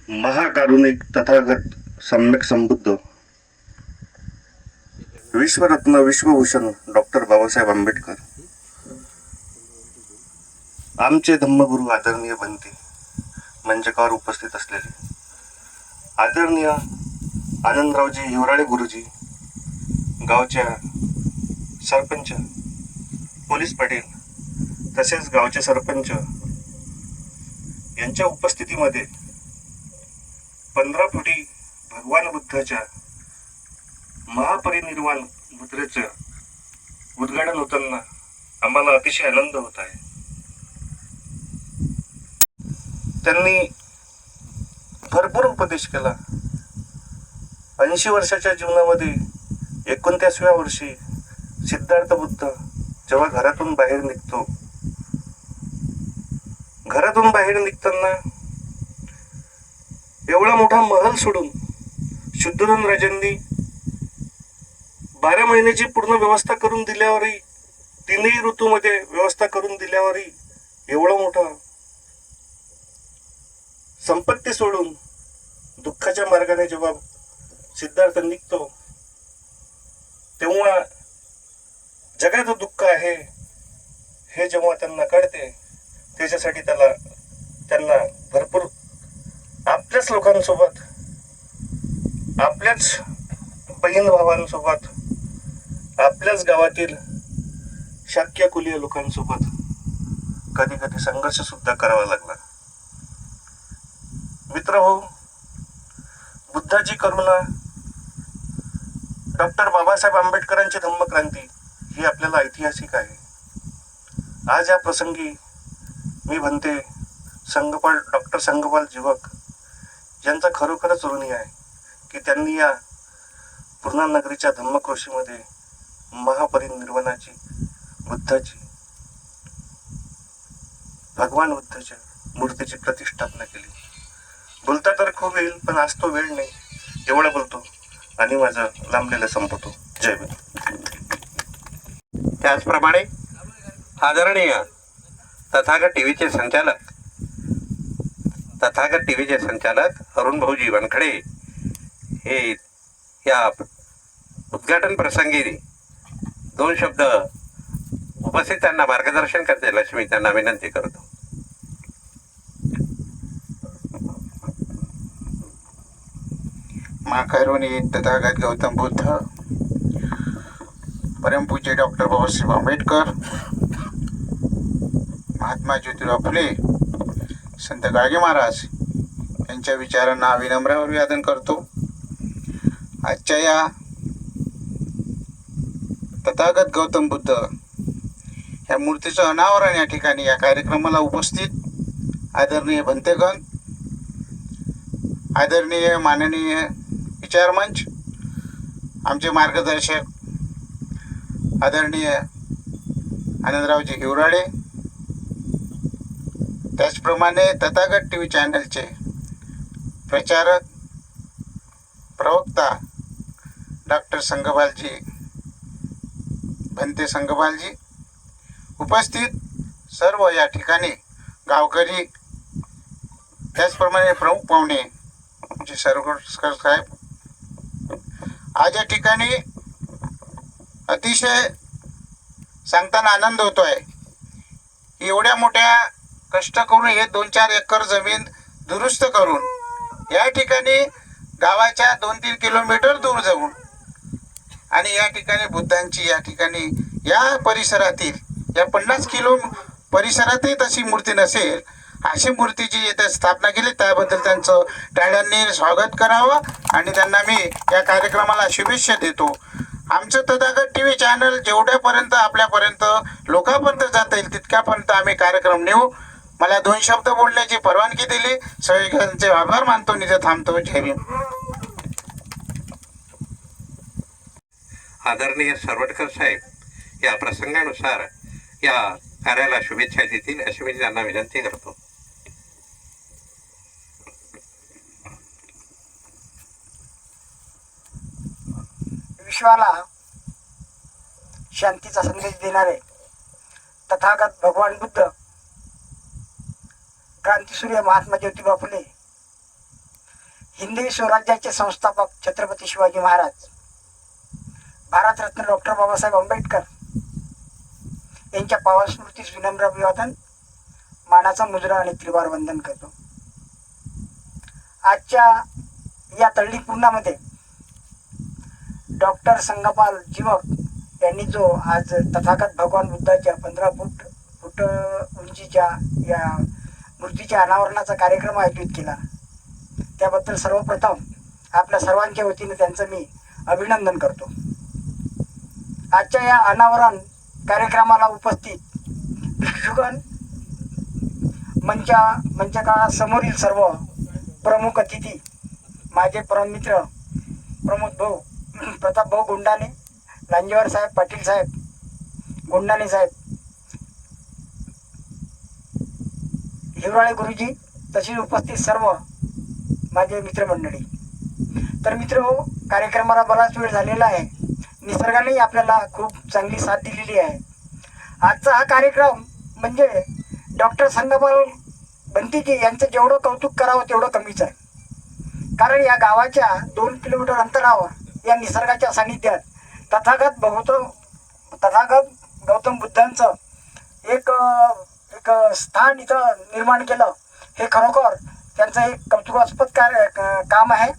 महाकारुणिक तथागत सम्यक संबुद्ध विश्वरत्न विश्वभूषण डॉक्टर बाबासाहेब आंबेडकर आमचे धम्मगुरू आदरणीय बनते मंचकावर उपस्थित असलेले आदरणीय आनंदरावजी हिवराळे गुरुजी, गावच्या सरपंच पोलीस पाटील तसेच गावचे सरपंच यांच्या उपस्थितीमध्ये 15 फुटी भगवान बुद्धाच्या महापरिनिर्वाण मुद्रेचं उद्घाटन होताना आम्हाला अतिशय आनंद होत आहे. त्यांनी भरपूर उपदेश केला. 80 वर्षाच्या जीवनामध्ये 29व्या वर्षी सिद्धार्थ बुद्ध जेव्हा घरातून बाहेर निघतो, घरातून बाहेर निघताना एवढा मोठा महल सोडून शुद्धोधन राजांनी 12 महिन्याची पूर्ण व्यवस्था करून दिल्यावरही, 3ही ऋतूमध्ये व्यवस्था करून दिल्यावरही एवढा मोठा संपत्ती सोडून दुःखाच्या मार्गाने जेव्हा सिद्धार्थ निघतो, तेव्हा जगाचं दुःख आहे हे जेव्हा त्यांना कळते, त्याच्यासाठी त्यांना भरपूर आपल्याच लोकांसोबत, आपल्याच बहीण भावांसोबत, आपल्याच गावातील शाक्य कुलीय लोकांसोबत कधी कधी संघर्ष सुद्धा करावा लागला. मित्र हो, बुद्धाची करुणा, डॉक्टर बाबासाहेब आंबेडकरांची धम्मक्रांती ही आपल्याला ऐतिहासिक आहे. आज या प्रसंगी मी म्हणते डॉक्टर संघपाल जीवक यांचा खरोखरच ऋणी आहे की त्यांनी या पूर्णा नगरीच्या धम्मक्रोशीमध्ये महापरिनिर्वाणाची बुद्धाची, भगवान बुद्धाच्या मूर्तीची प्रतिष्ठापना केली. बोलता तर खूप येईल, पण आज तो वेळ नाही. एवढं बोलतो आणि माझं लांबलेलं संपवतो. जय भीम. त्याचप्रमाणे आदरणीय तथागत टीव्हीचे संचालक अरुण भाऊजी वानखडे हे या उद्घाटन प्रसंगी 2 शब्द उपस्थितांना मार्गदर्शन करतील अशी मी त्यांना विनंती करतो. महाकारुणिक तथागत गौतम बुद्ध, परमपूज्य डॉक्टर बाबासाहेब आंबेडकर, महात्मा ज्योतिराव फुले, संत गाडगे महाराज यांच्या विचारांना विनम्र अभिवादन करतो. आजच्या या तथागत गौतम बुद्ध ह्या मूर्तीचं अनावरण या ठिकाणी या कार्यक्रमाला उपस्थित आदरणीय भंतेगण, आदरणीय माननीय विचारमंच, आमचे मार्गदर्शक आदरणीय आनंदरावजी हिवराळे, त्याचप्रमाणे तथागत टी व्ही चॅनलचे प्रचारक प्रवक्ता डॉक्टर संघपालजी भंते संघपालजी, उपस्थित सर्व या ठिकाणी गावकरी, त्याचप्रमाणे प्रमुख पाहुणे आमचे सरकर साहेब. आज या ठिकाणी अतिशय सांगताना आनंद होतो आहे. एवढ्या मोठ्या कष्ट करून हे 2-4 एकर जमीन दुरुस्त करून या ठिकाणी गावाच्या 2-3 किलोमीटर दूर जाऊन आणि या ठिकाणी बुद्धांची या ठिकाणी या परिसरातील या 50 किलो परिसरातही तशी मूर्ती नसेल अशी मूर्तीची येथे स्थापना केली. त्याबद्दल त्यांचं टाळ्यांनी स्वागत करावं आणि त्यांना मी या कार्यक्रमाला शुभेच्छा देतो. आमचं तथागत टी व्ही चॅनल जेवढ्यापर्यंत आपल्यापर्यंत लोकांपर्यंत जाता येईल तितक्यापर्यंत आम्ही कार्यक्रम नेऊ. मला 2 शब्द बोलण्याची परवानगी दिली. सगळ्यांचे आभार मानतो. निजे थांबतो. जय भीम. आदरणीय सरवटकर साहेब या प्रसंगानुसार या कार्याला शुभेच्छा देतील अशी मी त्यांना विनंती करतो. विश्वाला शांतीचा संदेश देणारे तथागत भगवान बुद्ध, क्रांतीसूर्य महात्मा ज्योतिबा फुले हिंदवी स्वराज्याचे संस्थापक छत्रपती शिवाजी महाराज, भारतरत्न डॉक्टर बाबासाहेब आंबेडकर यांच्या पावन स्मृतीस विनम्र अभिवादन, मानाचा मुजरा आणि त्रिवार वंदन करतो. आजच्या या तळणी पूर्णामध्ये डॉक्टर संगपाल जीवक यांनी जो आज तथागत भगवान बुद्धाच्या 15 फूट उंचीच्या या मूर्तीच्या अनावरणाचा कार्यक्रम आयोजित केला, त्याबद्दल सर्वप्रथम आपल्या सर्वांच्या वतीने त्यांचं मी अभिनंदन करतो. आजच्या या अनावरण कार्यक्रमाला उपस्थित भिक्षुगण, मंचकासमोरील सर्व प्रमुख अतिथी, माझे परममित्र प्रमोद भाऊ, प्रताप भाऊ गुंडाने, लांजेवार साहेब, पाटील साहेब, गुंडाने साहेब, हिवराळे गुरुजी, तसेच उपस्थित सर्व माझे मित्रमंडळी. तर मित्र हो, कार्यक्रमाला बराच वेळ झालेला आहे. निसर्गानेही आपल्याला खूप चांगली साथ दिलेली आहे. आजचा हा कार्यक्रम म्हणजे डॉक्टर संगपाल बंतीजी यांचं जेवढं कौतुक करावं तेवढं कमीच आहे. कारण या गावाच्या 2 किलोमीटर अंतरावर या निसर्गाच्या सानिध्यात तथागत गौतम बुद्धांचं एक स्थान इथं निर्माण केलं, हे खरोखर त्यांचं एक कौतुकास्पद काम आहे.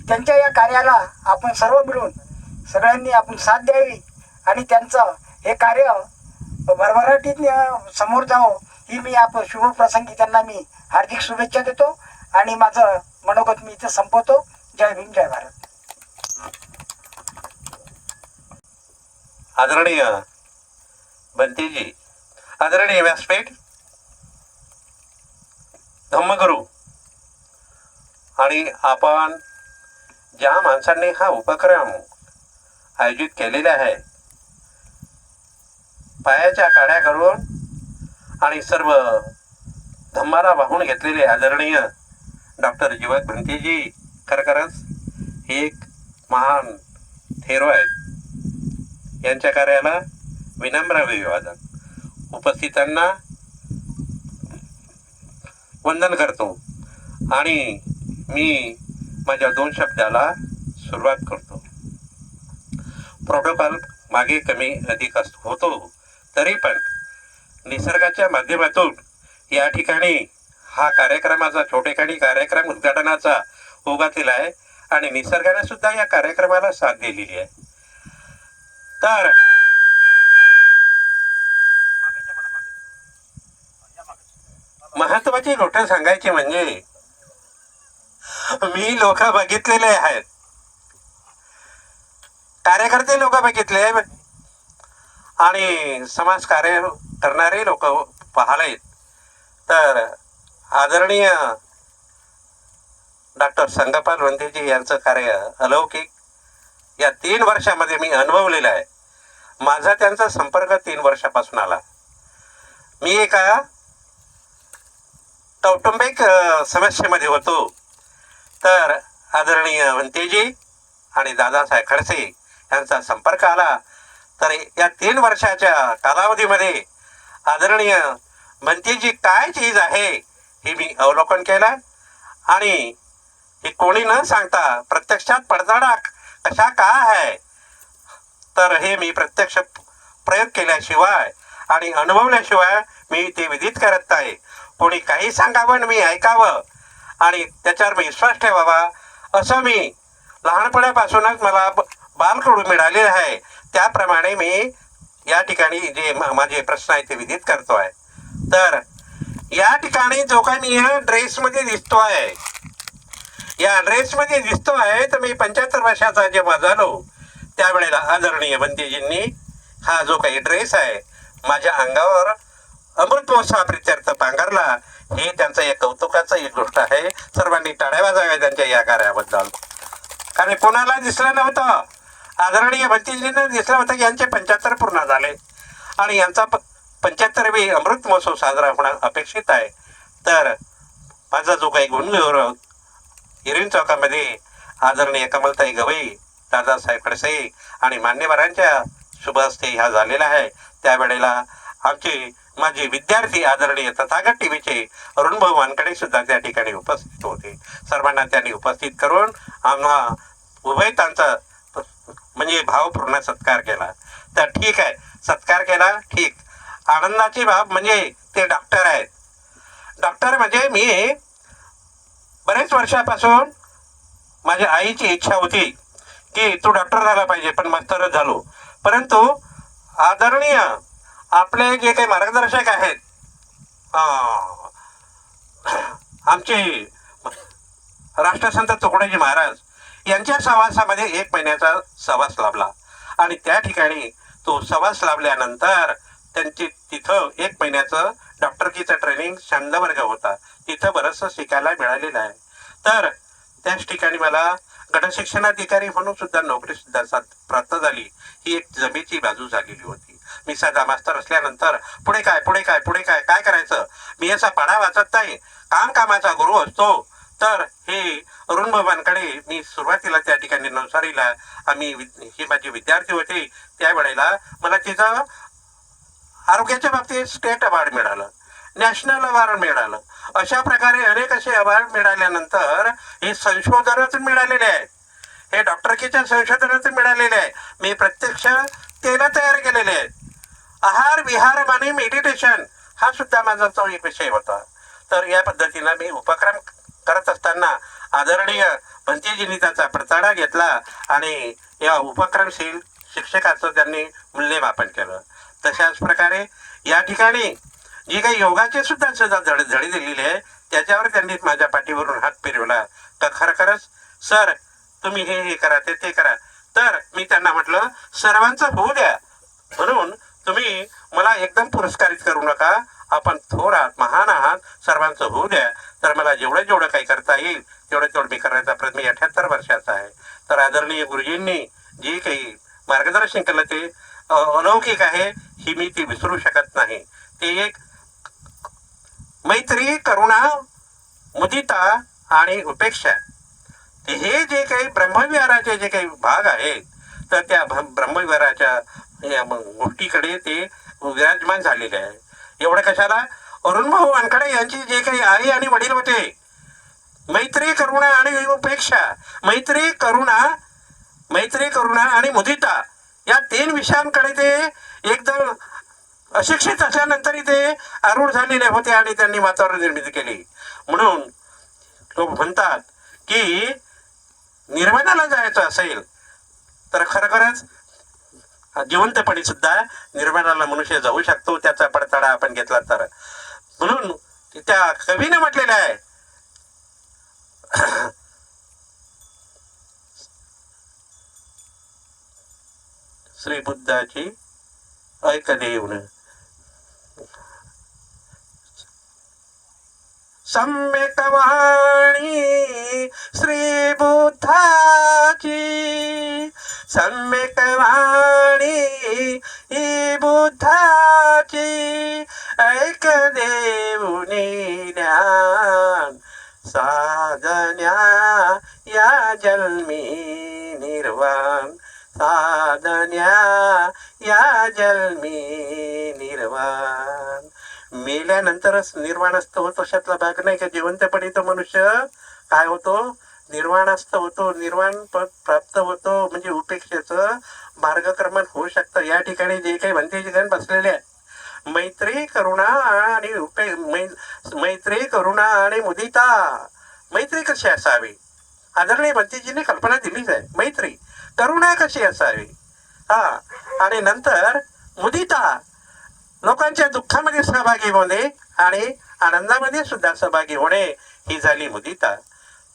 त्यांच्या या कार्याला आपण सर्व मिळून सगळ्यांनी आपण साथ द्यावी आणि त्यांचं हे कार्य भरभराटीत समोर जावं, ही मी शुभप्रसंगी त्यांना मी हार्दिक शुभेच्छा देतो आणि माझं मनोगत मी इथं संपवतो. जय भीम, जय भारत. आदरणीय बंतीजी, आदरणीय व्यासपीठ, धम्मगुरू आणि आपण ज्या माणसांनी हा उपक्रम आयोजित केलेला आहे, पायाच्या काड्या करून आणि सर्व धम्माला वाहून घेतलेले आदरणीय डॉक्टर जीवक भंतेजी खरखरच एक महान थेरो आहेत. यांच्या कार्याला विनम्र अभिवादन, उपस्थितांना वंदन करतो आणि मी माझ्या 2 शब्दाला सुरुवात करतो. प्रोटोकॉल मागे कमी अधिक होतो, तरी पण निसर्गाच्या माध्यमातून या ठिकाणी हा कार्यक्रमाचा छोटेखानी कार्यक्रम उद्घाटनाचा ओघातील आहे आणि निसर्गाने सुद्धा या कार्यक्रमाला साथ दिलेली आहे. तर महत्वाची गोष्ट सांगायची म्हणजे मी लोक बघितलेले आहेत, कार्यकर्ते लोक बघितले आणि समाज कार्य करणारे लोक पाहिले. तर आदरणीय डॉक्टर संगपाल बंतीजी यांचं कार्य अलौकिक या 3 वर्षामध्ये मी अनुभवलेलं आहे. माझा त्यांचा संपर्क 3 वर्षापासून आला. मी एका कौटुंबिक समस्येमध्ये होतो, तर आदरणीय बंतीजी आणि दादासाहेब खडसे यांचा संपर्क आला. तर या 3 वर्षाच्या कालावधीमध्ये आदरणीय बंतीजी काय चीज आहे हे मी अवलोकन केलं आणि हे कोणी न सांगता प्रत्यक्षात पडताळा कशा का आहे, तर हे मी प्रत्यक्ष प्रयोग केल्याशिवाय आणि अनुभवल्याशिवाय मी ते विदित करत नाही. कोणी काही सांगावं मी ऐकावं आणि त्याच्यावर मी विश्वास ठेवावा, असं मी लहानपणापासूनच मला बालकडू मिळालेलं आहे. त्याप्रमाणे मी या ठिकाणी जे माझे प्रश्न आहेत ते विदित करतो आहे. तर या ठिकाणी जो काही मी या ड्रेसमध्ये दिसतो आहे, या ड्रेसमध्ये दिसतो आहे, तर मी 75 वर्षाचा जेव्हा झालो त्यावेळेला आदरणीय बंतीजींनी हा जो काही ड्रेस आहे माझ्या अंगावर अमृत महोत्सवाप्रित्यर्थ पांघरला. हे त्यांचं एक कौतुकाचं एक गोष्ट आहे. सर्वांनी टाळ्या वाजवाव्या त्यांच्या या कार्याबद्दल. कारण कोणाला दिसलं नव्हतं, आदरणीय बंतीजींना दिसलं होतं की यांचे 75 पूर्ण झाले आणि यांचा 75वी अमृत महोत्सव साजरा होणं अपेक्षित आहे. तर माझा जो काही गुणगौरव हिरीन चौकामध्ये आदरणीय कमलताई गवई, दादासाहेब खडसे आणि मान्यवरांच्या शुभ हस्ते हा झालेला आहे. त्यावेळेला आमचे माझे विद्यार्थी आदरणीय तथागत टीव्हीचे अरुणभाऊ वानकडे सुद्धा त्या ठिकाणी उपस्थित होते. सर्वांना त्यांनी उपस्थित करून आम्हा उभयतांचा म्हणजे भावपूर्ण सत्कार केला. तर ठीक आहे, सत्कार केला, ठीक. आनंदाची बाब म्हणजे ते डॉक्टर आहेत. डॉक्टर म्हणजे मी बरेच वर्षापासून माझ्या आईची इच्छा होती की तू डॉक्टर झाला पाहिजे, पण मास्तरच झालो. परंतु आदरणीय आपले जे काही मार्गदर्शक आहेत, आमचे राष्ट्रसंत तुकडोजी महाराज यांच्या सहवासामध्ये 1 महिन्याचा सहवास लाभला. आणि त्या ठिकाणी तो सहवास लाभल्यानंतर त्यांची तिथं 1 महिन्याचं डॉक्टरकीचं ट्रेनिंग छंदवर्ग होता. तिथं बरंचसं शिकायला मिळालेलं आहे. तर त्याच ठिकाणी मला गटशिक्षणाधिकारी म्हणून सुद्धा नोकरी सुद्धा प्राप्त झाली. ही एक जमेची बाजू झालेली होती. मी साधा मास्तर असल्यानंतर पुढे काय करायचं, मी असा पाढा वाचत नाही, कामाचा गुरु असतो. तर हे अरुण बाबांकडे मी सुरुवातीला त्या ठिकाणी नवसारीला हे माझे विद्यार्थी होते. त्यावेळेला मला तिथं आरोग्याच्या बाबतीत स्टेट अवॉर्ड मिळालं, नॅशनल अवॉर्ड मिळालं. अशा प्रकारे अनेक असे अवॉर्ड मिळाल्यानंतर हे संशोधनच मिळालेले आहे, हे डॉक्टरकीच्या संशोधनाच मिळालेले आहे. मी प्रत्यक्ष तेलं तयार केलेले आहेत. आहार विहार आणि मेडिटेशन हा सुद्धा माझा तो एक विषय होता. तर या पद्धतीनं मी उपक्रम करत असताना आदरणीय भंतेजींनी त्याचा प्रताडा घेतला आणि या उपक्रमशील शिक्षकाचं त्यांनी मूल्यमापन केलं. तशाच प्रकारे या ठिकाणी जी काही योगाची सुद्धा धडी दिलेली आहे त्याच्यावर त्यांनी माझ्या पाठीवरून हात फिरवला तर खरखरच सर तुम्ही हे करा ते करा. तर मी त्यांना म्हटलं सर्वांचं होऊ द्या, म्हणून तुम्ही मला एकदम पुरस्कारित करू नका, आपण थोर आहात, महान आहात, सर्वांचं होऊ द्या. तर मला जेवढं काही करता येईल तेवढं मी करायचा प्रयत्न. मी 78 वर्षाचा आहे. तर आदरणीय गुरुजींनी जे काही मार्गदर्शन केलं ते अलौकिक आहे, ही मी ती विसरू शकत नाही. ते एक मैत्री, करुणा, मुदिता आणि उपेक्षा, हे जे काही ब्रह्मविहाराचे जे काही भाग आहेत तर त्या ब्रह्मविहाराच्या गोष्टीकडे ते विराजमान झालेले आहे. एवढं कशाला, अरुणभाऊ वानखडे यांची जे काही आई आणि वडील होते, मैत्री, करुणा आणि उपेक्षा, मैत्री करुणा आणि मुदिता या 3 विषयांकडे ते एकदम अशिक्षित असल्यानंतरही ते आरूढ झालेले होते आणि त्यांनी वातावरण निर्मिती केली. म्हणून लोक म्हणतात की निर्वाणाला जायचं असेल तर खरोखरच जिवंतपणी सुद्धा निर्वाणाला मनुष्य जाऊ शकतो, त्याचा पडताळा आपण घेतला तर. म्हणून त्या कवीने म्हटलेलं आहे, श्री बुद्धाची ऐक देऊन सम्यक वाणी श्री बुद्धाची, सम्यक वाणी ही बुद्धाची, ऐक देऊनी ज्ञान साधन्या या जन्मी निर्वाण, साधन्या या जन्मी निर्वाण. मेल्यानंतरच निर्वाणस्थ होतो अशातला भाग नाही का. जिवंतपणी तो मनुष्य काय होतो, निर्वाणस्थ होतो, निर्वाण पद प्राप्त होतो, म्हणजे उपेक्षेचं मार्गक्रमण होऊ शकतं. या ठिकाणी जे काही भंतेजी बसलेले आहे, मैत्री करुणा आणि मैत्री करुणा आणि मुदिता. मैत्री कशी असावी, आदरणीय भंतेजींनी कल्पना दिलीच आहे. मैत्री करुणा कशी असावी, आणि नंतर मुदिता, लोकांच्या दुःखामध्ये सहभागी होणे आणि आनंदामध्ये सुद्धा सहभागी होणे, ही झाली मुदिता.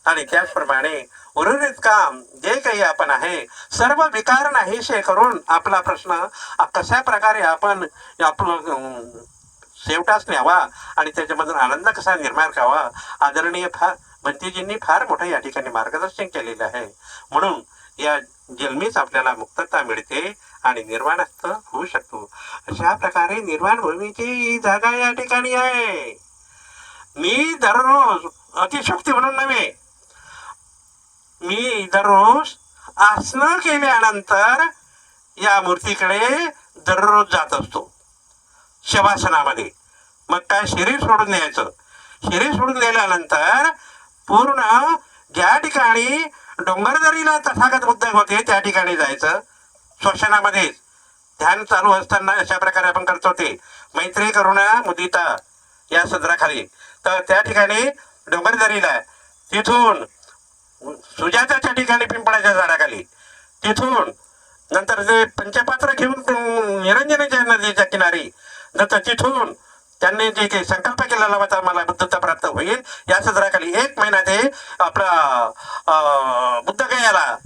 आणि त्याचप्रमाणे उर्वरित काम जे काही आपण आहे सर्व विकार नाहीसे करून आपला प्रश्न कशा प्रकारे आपण आपलं शेवटास न्यावा आणि त्याच्यामधून आनंद कसा निर्माण करावा, आदरणीय भंतेजींनी फार मोठं या ठिकाणी मार्गदर्शन केलेलं आहे. म्हणून या जन्मीच आपल्याला मुक्तता मिळते आणि निर्वाणस्थ होऊ शकतो. अशा प्रकारे निर्वाण भूमीची जागा या ठिकाणी आहे. मी दररोज अतिशक्ती म्हणून नव्हे, मी दररोज आसनं केल्यानंतर या मूर्तीकडे दररोज जात असतो. शवासनामध्ये. मग काय शरीर सोडून द्यायचं. शरीर सोडून दिल्यानंतर पूर्ण ज्या ठिकाणी डोंगरदरीला तथागत बुद्ध होते त्या ठिकाणी जायचं. श्वसनामध्ये ध्यान चालू असताना अशा प्रकारे आपण करतो ते मैत्री करुणा मुदिता या सदराखाली. तर त्या ठिकाणी डोंगरदरीला तिथून सुजाताच्या ठिकाणी पिंपळाच्या झाडाखाली, तिथून नंतर ते पंचपात्र घेऊन निरंजनाच्या नदीच्या किनारी, नंतर तिथून त्यांनी जे काही संकल्प केलेला होता मला बुद्धता प्राप्त होईल या सदराखाली 1 महिना ते आपला बुद्धगयाला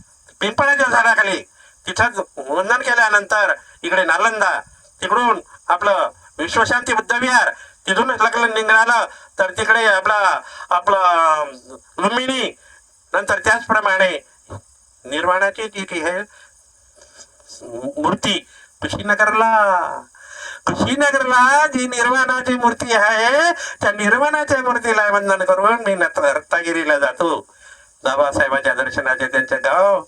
पिंपळाच्या झाडाखाली तिथं वंदन केल्यानंतर इकडे नालंदा, तिकडून आपलं विश्वशांती बुद्धविहार, तिथूनच लग्न निघालं तर तिकडे आपलं लुंबिनी, नंतर त्याचप्रमाणे निर्वाणाची जी काही आहे मूर्ती कुशीनगरला जी निर्वाणाची मूर्ती आहे त्या निर्वाणाच्या मूर्तीला वंदन करून मी रत्नागिरीला जातो बाबासाहेबांच्या दर्शनाचे त्यांचं गाव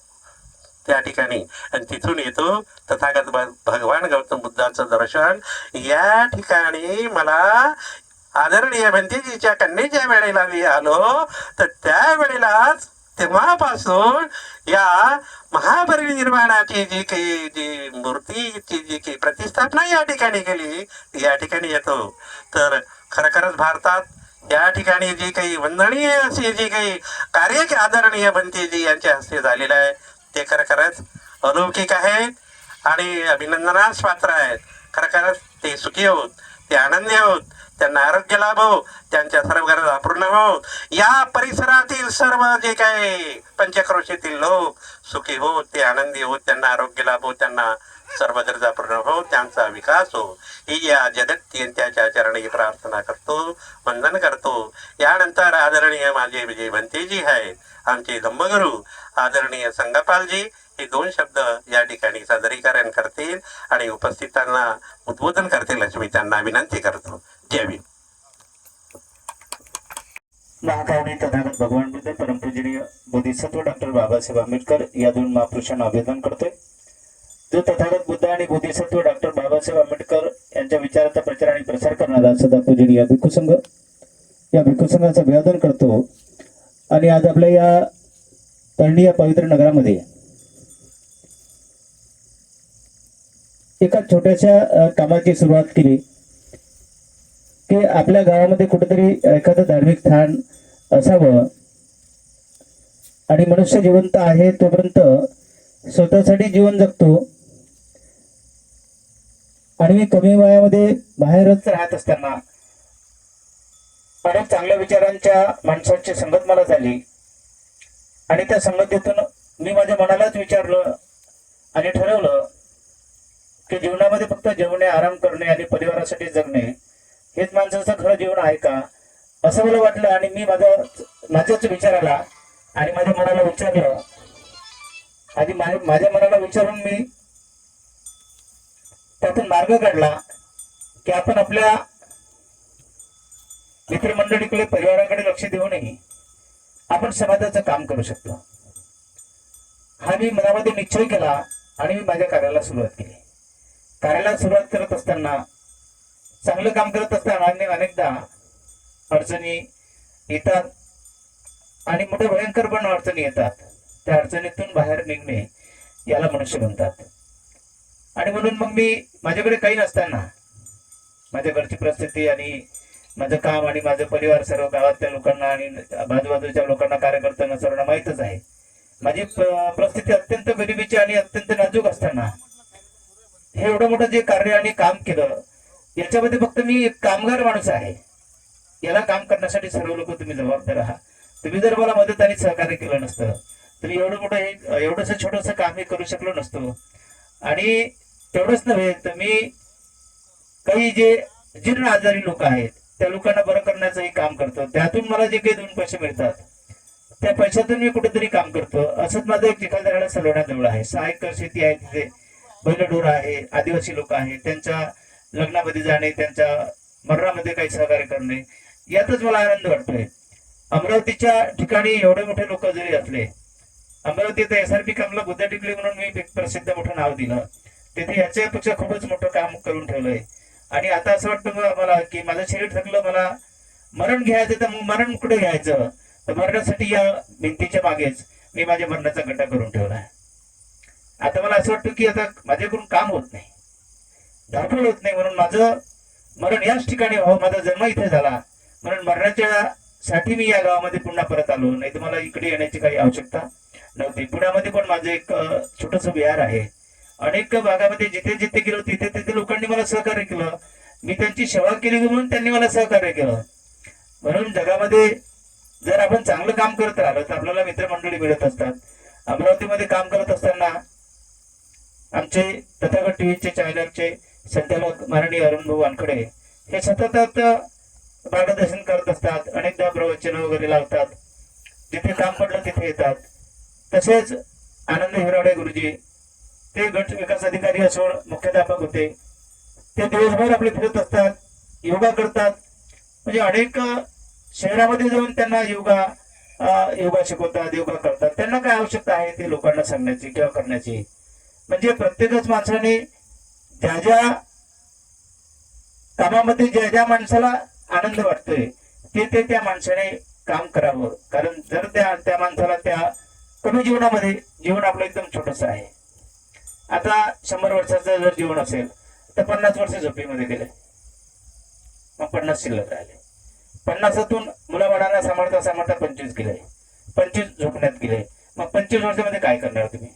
त्या ठिकाणी, आणि तिथून येतो तथागत भगवान गौतम बुद्धाचं दर्शन. या ठिकाणी मला आदरणीय भंतेजीच्या कन्येच्या वेळेला मी आलो तर त्यावेळेलाच तेव्हापासून या महापरिनिर्वाणाची जी मूर्तीची जी काही प्रतिष्ठापना या ठिकाणी केली या ठिकाणी येतो. तर खरोखरच भारतात या ठिकाणी जी काही वंदनीय असे जे काही कार्य आदरणीय भंतेजी यांच्या हस्ते झालेलं आहे ते खरोखरच अलौकिक आहेत आणि अभिनंदनास पात्र आहेत. खरोखरच ते सुखी होत, ते आनंदी होत, त्यांना आरोग्य लाभो, त्यांच्या सर्व गरजा पूर्ण होत, या परिसरातील सर्व जे काही पंचक्रोशीतील लोक सुखी होत, ते आनंदी होत, त्यांना आरोग्य लाभो, त्यांना सर्व गरजा पूर्ण हो, त्यांचा विकास हो, ही या जगत्यांच्या चरणी प्रार्थना करतो, वंदन करतो. यानंतर आदरणीय माझे विजय भंतेजी आहेत, आमचे धम्मगुरू आदरणीय संगपालजी हे 2 शब्द या ठिकाणी सादरीकरण करतील आणि उपस्थितांना उद्बोधन करतील अशी मी त्यांना विनंती करतो. जय भीम. महाकारुणी तथागत भगवान बुद्ध परमपूजनीय बोधिसत्व डॉक्टर बाबासाहेब आंबेडकर या 2 महापुरुषांना अभिवादन करतोय. जो तथागत बुद्ध आणि बोधिसत्व डॉक्टर बाबासाहेब आंबेडकर यांच्या विचाराचा प्रचार आणि प्रसार करणारा सदा पूजनीय भिक्खू संघ, या भिक्खू संघाचं अभिवादन करतो. आणि आज आपल्या या तळणी या पवित्र नगरामध्ये एका छोट्याशा कामाची सुरुवात केली की आपल्या गावामध्ये कुठेतरी एखादं धार्मिक स्थान असावं आणि मनुष्य जिवंत आहे तोपर्यंत स्वतःसाठी जीवन जगतो. आणि मी कमी वयामध्ये बाहेरच राहत असताना अनेक चांगल्या विचारांच्या माणसांची संगत मला झाली आणि त्या संगतीतून मी माझ्या मनालाच विचारलं आणि ठरवलं की जीवनामध्ये फक्त जेवणे, आराम करणे आणि परिवारासाठी जगणे हेच माणसाचं खरं जीवन आहे का, असं मला वाटलं. आणि मी माझ्याच विचाराला आणि माझ्या मनाला विचारलं. आधी माझ्या मनाला विचारून मी त्यातून मार्ग काढला की आपण आपल्या मित्रमंडळीकडे, परिवाराकडे लक्ष देऊनही आपण समाजाचं काम करू शकतो. हा मी मनामध्ये निश्चय केला आणि मी माझ्या कार्याला सुरुवात केली. कार्याला सुरुवात करत असताना, चांगलं काम करत असताना अनेकदा अडचणी येतात आणि मोठ्या भयंकर पण अडचणी येतात. त्या अडचणीतून बाहेर निघणे याला मनुष्य म्हणतात. आणि म्हणून मग मी माझ्याकडे काही नसताना, माझ्या घरची परिस्थिती आणि माझं काम आणि माझं परिवार सर्व गावातल्या लोकांना आणि बाजूबाजूच्या लोकांना, कार्यकर्त्यांना सर्वांना माहीतच आहे, माझी परिस्थिती अत्यंत गरिबीची आणि अत्यंत नाजूक असताना हे एवढं मोठं जे कार्य आणि काम केलं, याच्यामध्ये फक्त मी एक कामगार माणूस आहे. याला काम करण्यासाठी सर्व लोक तुम्ही जबाबदार आहात. तुम्ही जर मला मदत आणि सहकार्य केलं नसतं तर एवढं मोठं एवढंसं छोटंसं काम मी करू शकलो नसतो. आणि तेवढंच नव्हे तर मी काही जे जीर्ण आजारी लोक आहेत त्या लोकांना बरं करण्याचंही काम करतो. त्यातून मला जे काही 2 पैसे मिळतात त्या पैशातून मी कुठेतरी काम करतो. असंच माझं एक चिखलदऱ्याला सलवण्याजवळ आहे, 6 एकर शेती आहे, तिथे बैलढोर आहे, आदिवासी लोक आहेत, त्यांच्या लग्नामध्ये जाणे, त्यांच्या मरणामध्ये काही सहकार्य करणे, यातच मला आनंद वाटतोय. अमरावतीच्या ठिकाणी एवढे मोठे लोक जरी असले, अमरावतीत SRP कामला बुद्धा टिकली म्हणून मी एक प्रसिद्ध मोठं नाव दिलं, तिथे याच्यापेक्षा खूपच मोठं काम करून ठेवलंय. आणि आता असं वाटतं मला की माझं शरीर थकलं, मला मरण घ्यायचं, तर मग मरण कुठे घ्यायचं, तर मरणासाठी या भिंतीच्या मागेच मी माझ्या मरणाचा गड्डा करून ठेवला. आता मला असं वाटतं की आता माझ्याकडून काम होत नाही, धावपळ होत नाही, म्हणून माझं मरण याच ठिकाणी व्हावं, माझा जन्म इथे झाला म्हणून मरणाच्या साठी मी या गावामध्ये पुन्हा परत आलो, नाही तर मला इकडे येण्याची काही आवश्यकता नव्हती. पुण्यामध्ये पण माझं एक छोटस विहार आहे. अनेक भागामध्ये जिथे जिथे गेलो तिथे तिथे लोकांनी मला सहकार्य केलं, मी त्यांची सेवा केली म्हणून त्यांनी मला सहकार्य केलं. म्हणून जगामध्ये जर आपण चांगलं काम करत राहिलो तर आपल्याला मित्रमंडळी मिळत असतात. अमरावतीमध्ये काम करत असताना आमचे तथागत टीव्हीचे चॅनलचे संचालक माननीय अरुण भाऊ वानखडे हे सतत मार्गदर्शन करत असतात, अनेकदा प्रवचन वगैरे लावतात, जिथे काम पडलं तिथे येतात. तसेच आनंद हिवराडे गुरुजी ते गट विकास अधिकारी असून मुख्याध्यापक होते, ते दिवसभर आपले फिरत असतात, योगा करतात. म्हणजे अनेक शहरामध्ये जाऊन त्यांना योगा शिकवतात, योगा करतात. त्यांना काय आवश्यकता आहे ते लोकांना सांगण्याची किंवा करण्याची. म्हणजे प्रत्येकच माणसाने ज्या ज्या कामामध्ये ज्या ज्या माणसाला आनंद वाटतोय ते त्या माणसाने काम करावं. कारण जर त्या माणसाला त्या कमी जीवनामध्ये, जीवन आपलं एकदम छोटस आहे. आता 100 वर्षाचं जर जीवन असेल तर 50 वर्ष झोपडीमध्ये गेले, मग 50 शिल्लक राहिले. 50तून मुलाबाळांना सांभाळता सांभाळता 25 गेले, 25 झोपण्यात गेले. मग 25 वर्षामध्ये काय करणार तुम्ही?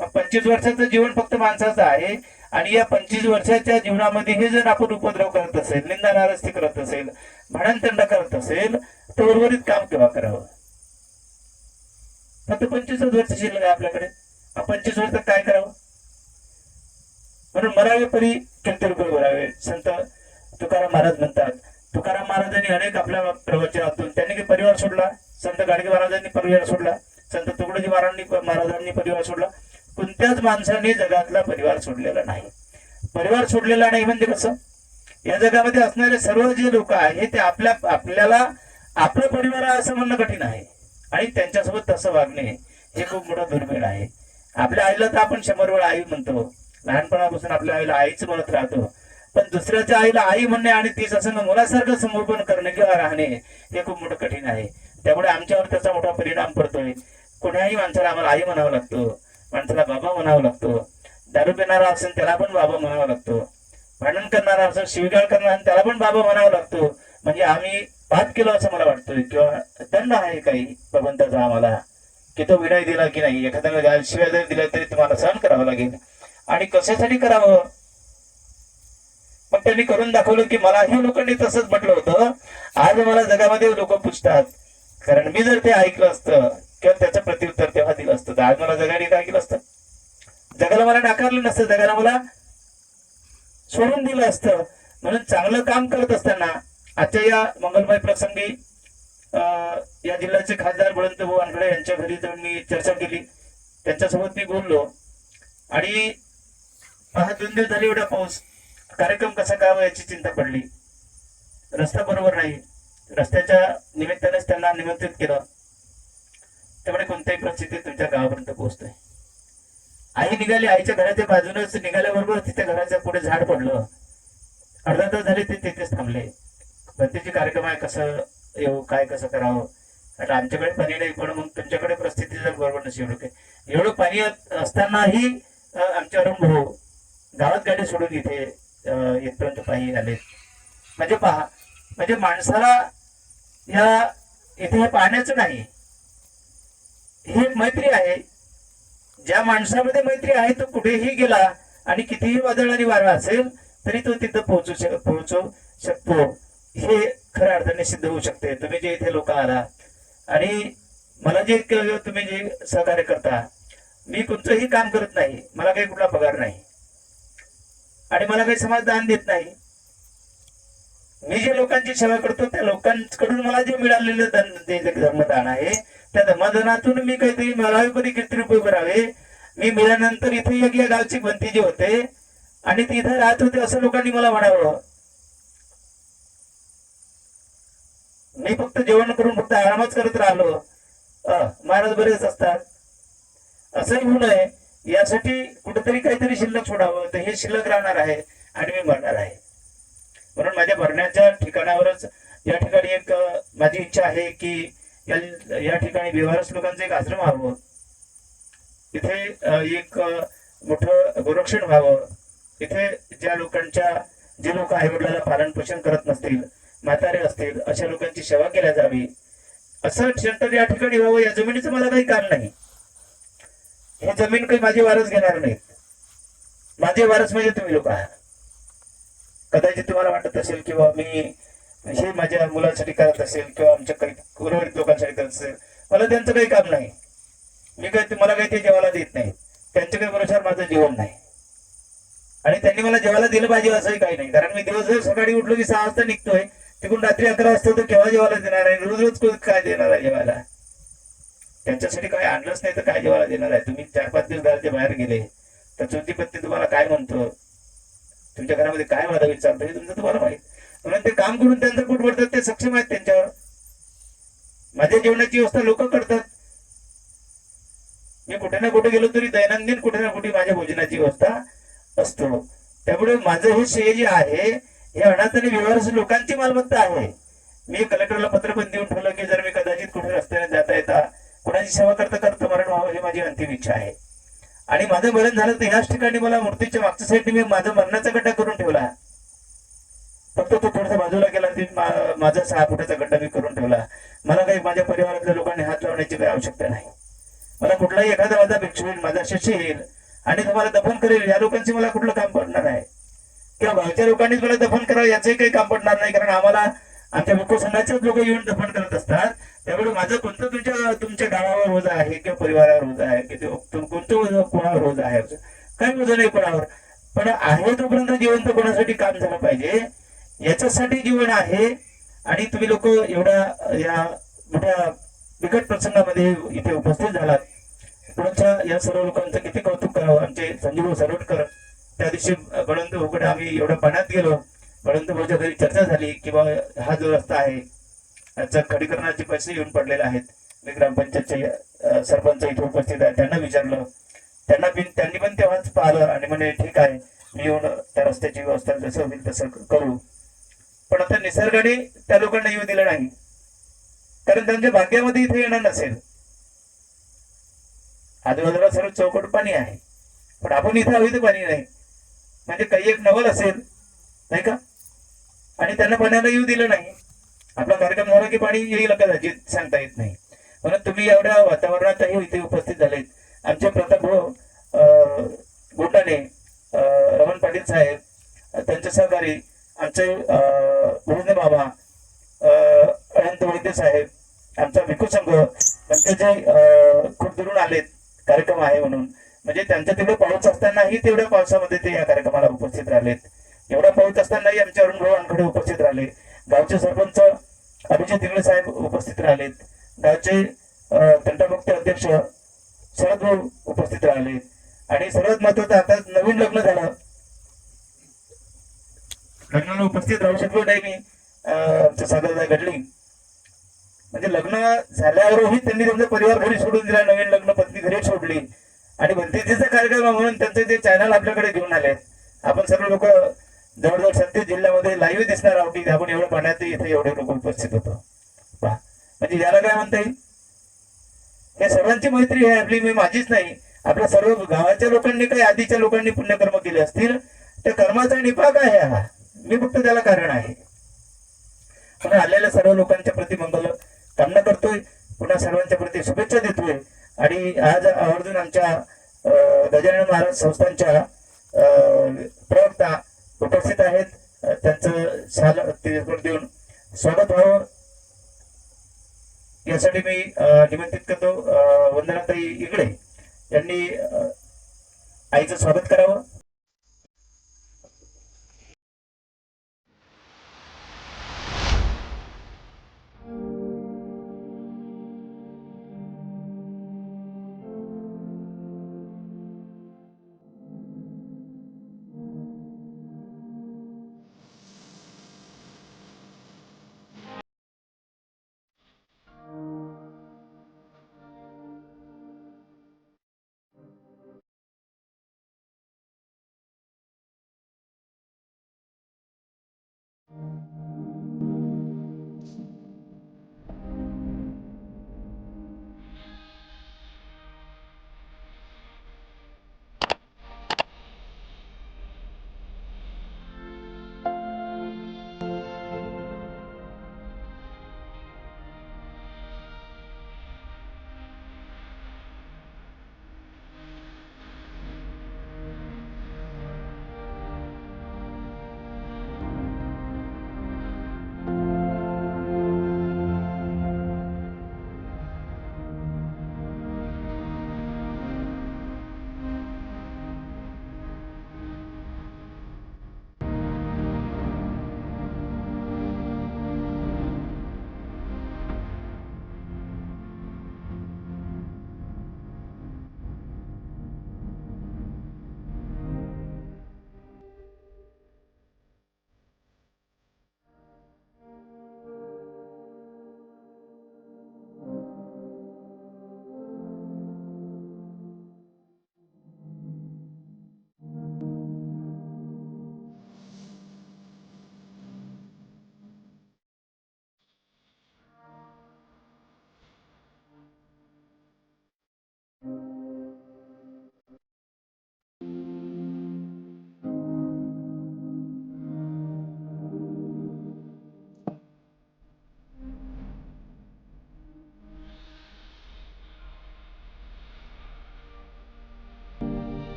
मग 25 वर्षाचं जीवन फक्त माणसाचं आहे. आणि या 25 वर्षाच्या जीवनामध्ये हे जर आपण उपद्रव करत असेल, निंदा नाराजगी करत असेल, भांडणतंड करत असेल, तर उर्वरित काम केव्हा करावं? फक्त 25 वर्ष शिल्लक आहे आपल्याकडे. 25 वर्षात काय करावं? म्हणून मरावे परी किती रुपये भरावे, संत तुकाराम महाराज म्हणतात. तुकाराम महाराजांनी अनेक आपल्या प्रवचनातून त्यांनी काही परिवार सोडला, संत गाडगे महाराजांनी परिवार सोडला, संत तुकडोजी महाराजांनी परिवार सोडला. कोणत्याच माणसाने जगातला परिवार सोडलेला नाही. परिवार सोडलेला नाही म्हणजे कसं? या जगामध्ये असणारे सर्व जे लोक आहेत ते आपल्याला आपला परिवार असं म्हणणं कठीण आहे, आणि त्यांच्यासोबत तसं वागणे हे खूप मोठं दुर्मिळ आहे. आपल्या आईला तर आपण 100 वेळा आई म्हणतो, लहानपणापासून आपल्या आईला आईच म्हणत राहतो, पण दुसऱ्याच्या आईला आई म्हणणे आणि तीच असं मुलासारखं संगोपन करणे किंवा राहणे हे खूप मोठं कठीण आहे. त्यामुळे आमच्यावर त्याचा मोठा परिणाम पडतोय. कोण्याही माणसाला आम्हाला आई म्हणावं लागतं, माणसाला बाबा म्हणावं लागतो. दारू पिणारा असेल त्याला पण बाबा म्हणावा लागतो, भांडण करणारा असेल, शिवीगाळ करणारा त्याला पण बाबा म्हणावा लागतो. म्हणजे आम्ही पाप केलो असं मला वाटतोय, किंवा दंड आहे काही भगवंताचा आम्हाला, की तो विनय दिला की नाही, एखाद्याला शिवाय जर दिला तरी तुम्हाला सहन करावं लागेल. आणि कशासाठी करावं? मग त्यांनी करून दाखवलं की मलाही लोकांनी तसंच म्हटलं होतं. आज मला जगामध्ये लोक पूछतात, कारण मी जर ते ऐकलं असतं किंवा त्याचं प्रत्युत्तर तेव्हा दिलं असतं तर आज मला जगाने काय केलं असतं? जगाला मला नाकारलं नसतं, जगाला मला सोडून दिलं असतं. म्हणून चांगलं काम करत असताना आजच्या या मंगलमय प्रसंगी या जिल्ह्याचे खासदार बळवंत भाऊ वानखडे यांच्या घरी जाऊन मी चर्चा केली, त्यांच्यासोबत मी बोललो. आणि 2 दिवस झाले एवढा पाऊस, कार्यक्रम कसा करावा याची चिंता पडली. रस्ता बरोबर नाही, रस्त्याच्या निमित्तानेच त्यांना निमंत्रित केलं. त्यामुळे कोणत्याही परिस्थितीत तुमच्या गावापर्यंत पोहोचतोय. आई निघाली, आईच्या घराच्या बाजूनच निघाल्याबरोबर तिच्या घराच्या पुढे झाड पडलं. अर्धा तास झाले ते तिथेच थांबले. प्रत्येकी कार्यक्रम आहे, कसं येऊ, काय कसं करावं. आता आमच्याकडे पाणी नाही, पण मग तुमच्याकडे परिस्थिती जर बरोबर नसेल, एवढं पाणी असतानाही आमच्या अरुण भाऊ गावात गाडी सोडून इथे इथपर्यंत पायी आले. म्हणजे पहा, म्हणजे माणसाला या इथे हे पाहण्याचं नाही, ही एक मैत्री आहे. ज्या माणसामध्ये मैत्री आहे तो कुठेही गेला आणि कितीही वादळ आणि वारा असेल तरी तो तिथं पोहोचू शकतो. हे खऱ्या अर्थाने सिद्ध होऊ शकते. तुम्ही जे इथे लोक आला आणि मला जे तुम्ही जे सहकार्य करता, मी कोणतंही काम करत नाही, मला काही कुठला पगार नाही आणि मला काही समाज दान देत नाही. मी जे लोकांची सेवा करतो त्या लोकांकडून मला जे मिळालेलं धर्मदान आहे, त्या धर्मदानातून मी काहीतरी मला किती रुपये भरावे. मी मिळाल्यानंतर इथे या गावची बंती जे होते आणि ते इथे राहत होते असं लोकांनी मला म्हणावं. मी फक्त जेवण करून फक्त आरामच करत राहिलो, महाराज बरेच असतात असंही होऊ नये, यासाठी कुठेतरी काहीतरी शिल्लक सोडावं. तर हे शिल्लक राहणार आहे आणि मी मरणार आहे. म्हणून माझ्या भरण्याच्या ठिकाणावरच या ठिकाणी एक माझी इच्छा आहे की या ठिकाणी बेवारस लोकांचं एक आश्रम व्हावं, इथे एक मोठं गोरक्षण व्हावं, इथे ज्या लोकांच्या जे लोक आईवडिलाला पालन पोषण करत नसतील, म्हातारे असतील, अशा लोकांची सेवा केल्या जावी, असं सेंटर या ठिकाणी व्हावं. या जमिनीचं मला काही काम नाही, हे जमीन काही माझे वारस घेणार नाहीत. माझे वारस म्हणजे तुम्ही लोक आहात. कदाचित तुम्हाला वाटत असेल किंवा मी हे माझ्या मुलांसाठी करत असेल किंवा आमच्या काही उर्वरित लोकांसाठी करत असेल, मला त्यांचं काही काम नाही. मी काही मला काही ते जेवायला देत नाही, त्यांच्या काही भरोशावर माझं जीवन नाही. आणि त्यांनी मला जेवायला दिलं पाहिजे असंही काही नाही, कारण मी दिवसभर सकाळी उठलो की 6 वाजता निघतोय, तिकडून रात्री 11 वाजता तर केव्हा जेवायला देणार आहे? रोज रोज काय देणार आहे जेवायला? त्यांच्यासाठी काय आणलंच नाही तर काय जेवायला देणार आहे? तुम्ही 4-5 दिवस घराच्या बाहेर गेले तर चौथी पत्नी तुम्हाला काय म्हणतो, तुमच्या घरामध्ये काय वादा विचारतो हे तुमचं तुम्हाला माहित. म्हणून ते काम करून त्यांचं पोट भरतात, ते सक्षम आहेत त्यांच्यावर. माझ्या जेवणाची व्यवस्था लोक करतात. मी कुठे ना कुठे गेलो तरी दैनंदिन कुठे ना कुठे माझ्या भोजनाची व्यवस्था असतो. त्यामुळे माझं हे श्रेय जे आहे हे अनाथ आणि व्यवहारस लोकांची मालमत्ता आहे. मी कलेक्टरला पत्र पण देऊन ठेवलं की जर मी कदाचित कुठे रस्त्याने जाता येता कुणाची सेवा करता करता मरण व्हावं, ही माझी अंतिम इच्छा आहे. आणि माझं मरण झालं तर ह्याच ठिकाणी मला मूर्तीच्या मागच्या साईडने मी माझा मरणाचा गड्डा करून ठेवला. फक्त तो थोडासा बाजूला गेला ते माझा 6 फुटाचा गड्डा मी करून ठेवला. मला काही माझ्या परिवारातल्या लोकांनी हात लावण्याची काही आवश्यकता नाही. मला कुठलाही एखादा माझा भिक्षू येईल, माझा शिष्य येईल आणि तुम्हाला दफन करेल, या लोकांची मला कुठलं काम पडणार आहे? किंवा गावच्या लोकांनीच मला दफन करावं याचंही काही काम पडणार नाही, कारण आम्हाला आमच्या भिक्खू संघाचेच लोक येऊन दफन करत असतात. त्यामुळे माझं कोणतं तुमच्या गावावर रोज आहे किंवा परिवारावर रोज आहे की कोणतं कोणावर रोज आहे? काही रोज नाही कोणावर, पण आहे तोपर्यंत जिवंत कोणासाठी काम झालं पाहिजे याच्यासाठी जीवन आहे. आणि तुम्ही लोक एवढ्या या मोठ्या बिकट प्रसंगामध्ये इथे उपस्थित झालात. पुढच्या या सर्व लोकांचं किती कौतुक करावं. आमचे संजीव सरोडकर त्या दिवशी बळवंत भाऊकडे आम्ही एवढ्या पाण्यात गेलो, बळवंत भाऊच्या घरी चर्चा झाली की बा हा जो रस्ता आहे याचा खडीकरणाचे पैसे येऊन पडलेले आहेत. मी ग्रामपंचायतचे सरपंच इथे उपस्थित आहे, त्यांना विचारलं, त्यांनी पण तेव्हाच पाहिलं आणि म्हणे ठीक आहे मी येऊन त्या रस्त्याची व्यवस्था जसं होईल तसं करू. पण आता निसर्गाने त्या लोकांना येऊ दिलं नाही, कारण त्यांच्या भाग्यामध्ये इथे येणार नसेल. आजूबाजूला सर्व चौकट पाणी आहे, पण आपण इथे हवी तर पाणी नाही. म्हणजे काही एक नवल असेल नाही का, आणि त्यांना पाण्याला येऊ दिलं नाही. आपला कार्यक्रम झाला की पाणी येईल कदाचित, सांगता येत नाही. म्हणून तुम्ही एवढ्या वातावरणातही इथे उपस्थित झालेत. आमचे प्रताप गोटाने, रमण पाटील साहेब, त्यांचे सहकारी आमचे भोजने बाबा, अनंत वैद्य साहेब, आमचा भिक्खू संघ, त्यांचे जे खूप दुरून आलेत कार्यक्रम आहे म्हणून. म्हणजे त्यांचं तेवढं पाऊस असतानाही तेवढ्या पावसामध्ये ते या कार्यक्रमाला उपस्थित राहिलेत. एवढा पाऊस असतानाही आमच्या अरुण भाऊ वानखडे उपस्थित राहिले. गावचे सरपंच अभिजित दिगळे साहेब उपस्थित राहिलेत. गावचे तंटामुक्त अध्यक्ष शरद भाऊ उपस्थित राहिले. आणि सर्वात महत्वाचं आता नवीन लग्न झालं, लग्नाला उपस्थित राहू शकलो नाही मी. सागरदा घडली म्हणजे लग्न झाल्यावरही त्यांनी त्यांचा परिवार घरी सोडून दिला, नवीन लग्न पत्नी घरी सोडली आणि भंतेजीचा कार्यक्रम म्हणून त्यांचे ते चॅनल आपल्याकडे घेऊन आले. आपण सर्व लोक जवळजवळ 36 जिल्ह्यामध्ये लाईव्ह दिसणार आहोत की आपण एवढं पाण्यात इथे एवढे लोक उपस्थित होतो. म्हणजे याला काय म्हणता येईल, हे सर्वांची मैत्री आहे आपली, मी माझीच नाही. आपल्या सर्व गावाच्या लोकांनी काही आधीच्या लोकांनी पुण्यकर्म केले असतील, त्या कर्माचा निपाक आहे हा. मी फक्त त्याला कारण आहे. म्हणून आलेल्या सर्व लोकांच्या प्रति मंगल कामना करतोय, पुन्हा सर्वांच्या प्रति शुभेच्छा देतोय. आणि आज आवर्जून आमच्या गजानन महाराज संस्थांच्या प्रवक्ता उपस्थित आहेत, त्यांचं शाल देऊन स्वागत व्हावं यासाठी मी निमंत्रित करतो. वंदनाताई इगडे यांनी आईचं स्वागत करावं.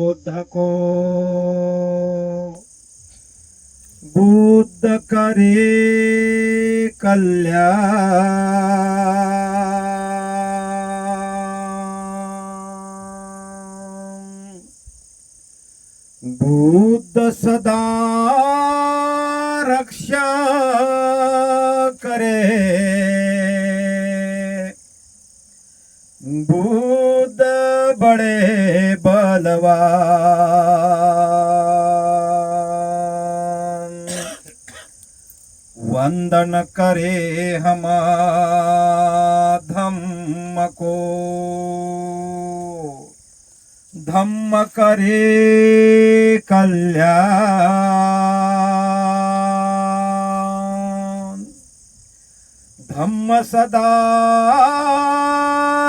बुद्ध को बुद्ध करे कल्याण बुद्ध सदा रक्षा करे बुद्ध बड़े बलवान वंदन करे हम धम्म को धम्म करे कल्याण धम्म सदा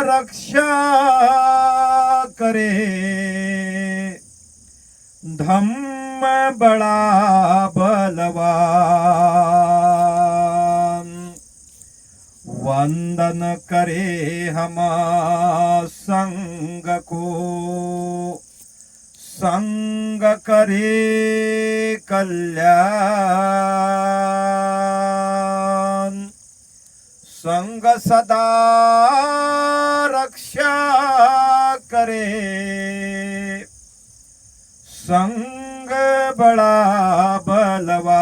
रक्षा करे धम्म बड़ा बलवान वंदन करे हम संग को संग करे कल्याण संग सदा रक्षा करे संग बड़ा बलवान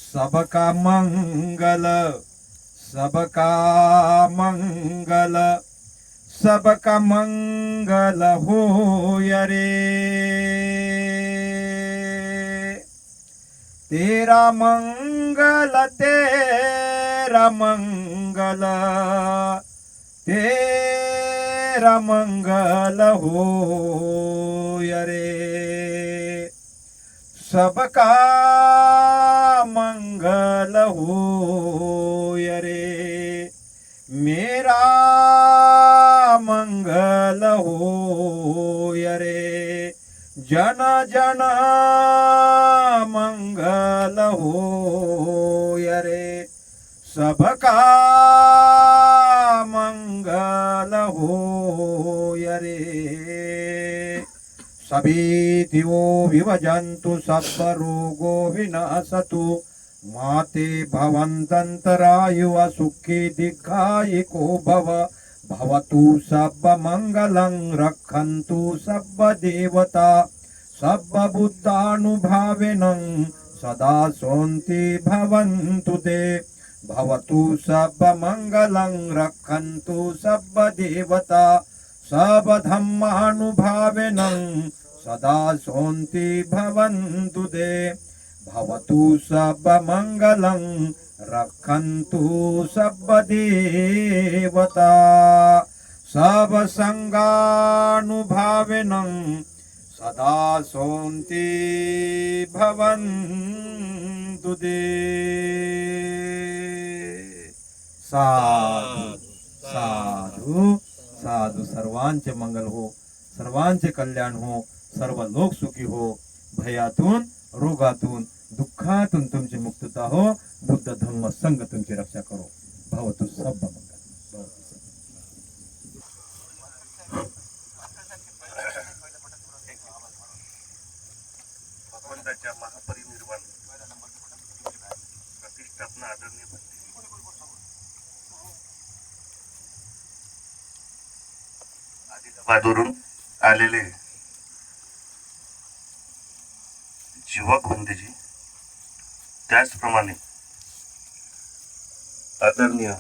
सबका मंगल सबका मंगल हो रे तेरा मंगल तेरा मंगल हो रे सबका मंगल हो रे मेरा मंगल हो रे जन जन मंगल हो रे सबका मंगल हो रे सभी दिवो विभजन्तु सर्व रोगो विनाशतु माते भवन्तन्तरायु सुखी दीर्घायिको भव भवतु सब मंगलं रक्षन्तु सब देवता सब बुद्धानुभावेनं सदा शान्ति भवन्तु ते भवतु सब मंगलं रक्षन्तु सब देवता सब धम्मानुभावेनं सदा शान्ति भवन्तु ते भवतु सब मंगलं रक्षन्तु सब देवता सब संगानुभावेनं सदा शान्ति भवन्तु ते साधु साधु साधु सर्वांचे मंगल हो सर्वांचे कल्याण हो सर्व लोक सुखी हो भयातून रोगातून दुःखातून तुमची मुक्तता हो बुद्ध धम्म संघ तुमची रक्षा करो भवतु सब मंगल भगवंताच्या महापरिनिर्वाण प्रतिष्ठापना आदरणीय आदिलाबादवरून आलेले युवक बंधूजी त्याचप्रमाणे आदरणीय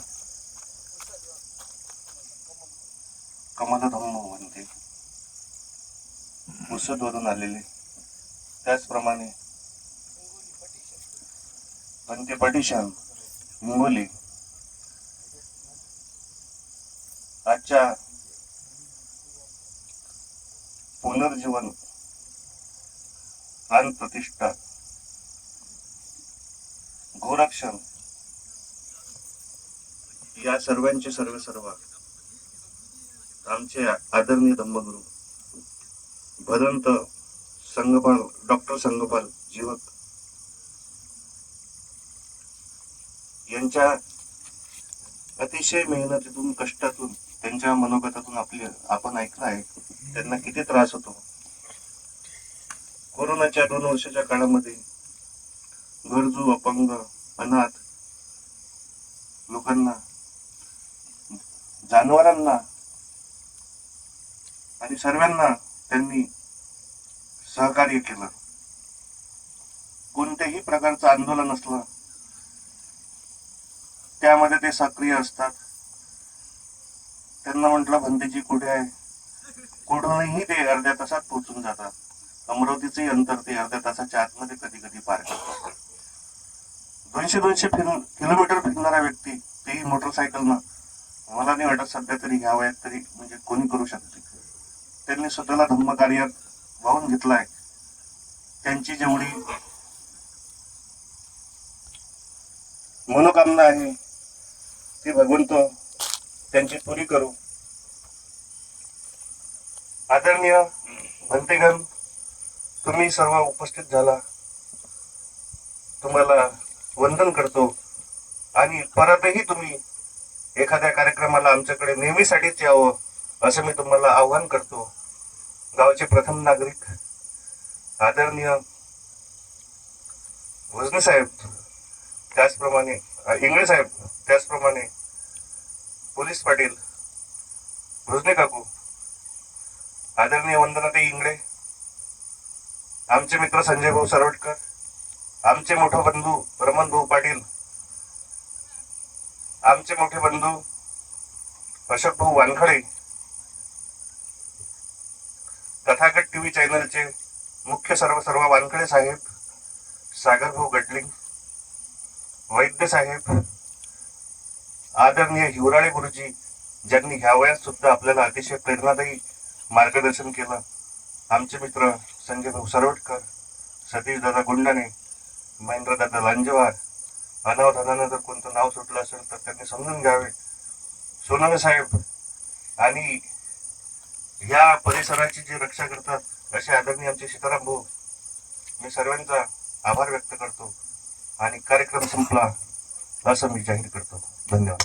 कमलधम्म वंदे मुसदवरून आलेले त्याचप्रमाणे वंदे पटिशान हिंगोली आजच्या पुनर्जीवन प्राण प्रतिष्ठा गोरक्षण या सर्वांचे सर्व आमचे आदरणीय धम्मगुरु भदंत संगपाल डॉक्टर संगपाल जीवक यांच्या अतिशय मेहनतीतून कष्टातून त्यांच्या मनोगतातून आपण ऐकलं आहे त्यांना किती त्रास होतो. कोरोनाच्या 2 वर्षाच्या काळामध्ये गरजू, अपंग, अनाथ लोकांना, जनावरांना आणि सर्वांना त्यांनी सहकार्य केलं. कोणत्याही प्रकारचं आंदोलन असलं त्यामध्ये ते सक्रिय असतात. त्यांना म्हटलं भंतेजी कुठे आहे, कुठूनही ते अर्ध्या तासात पोहोचून जातात. अमरावतीचे अंतर ते अर्ध्या तासाच्या आतमध्ये कधी कधी पार करतात. 200 किलोमीटर फिरणारा व्यक्ती, तेही मोटरसायकलनं, मला नाही वाटत सध्या तरी ह्या वयात तरी म्हणजे कोणी करू शकते. त्यांनी स्वतःला धम्म कार्यात वाहून घेतलाय. त्यांची जेवढी मनोकामना आहे ती भगवंत त्यांची पुरी करू. आदरणीय भंतेगण, तुम्ही सर्व उपस्थित झाला, तुम्हाला वंदन करतो. आणि परतही तुम्ही एखाद्या कार्यक्रमाला आमच्याकडे नेहमीसाठीच यावं असं मी तुम्हाला आवाहन करतो. गावचे प्रथम नागरिक आदरणीय भोजने साहेब, त्याचप्रमाणे इंगळे साहेब, त्याचप्रमाणे पोलीस पाटील भोजने काकू, आदरणीय वंदनाताई इंगळे, आमचे मित्र संजय भाऊ सरवटकर, आमचे मोठे बंधू रमण भाऊ पाटील, आमचे मोठे बंधू अशोक भाऊ वानखडे, तथागत टीव्ही चॅनलचे मुख्य सर्व वानखडे साहेब, सागर भाऊ गडलिंग, वैद्य साहेब, आदरणीय हिवराळे गुरुजी, ज्यांनी ह्या वयात सुद्धा आपल्याला अतिशय प्रेरणादायी मार्गदर्शन केलं, आमचे मित्र संजय भाऊ सरवटकर, सतीश दादा गुंडाने, महेंद्र दादा लांजेवार, अनावधानानं जर कोणतं नाव सुटलं असेल तर त्यांनी समजून घ्यावे, सोनवणे साहेब, आणि ह्या परिसराची जी रक्षा करतात असे आदरणीय आमचे सीताराम भाऊ, मी सर्वांचा आभार व्यक्त करतो आणि कार्यक्रम संपला असं मी जाहीर करतो. धन्यवाद.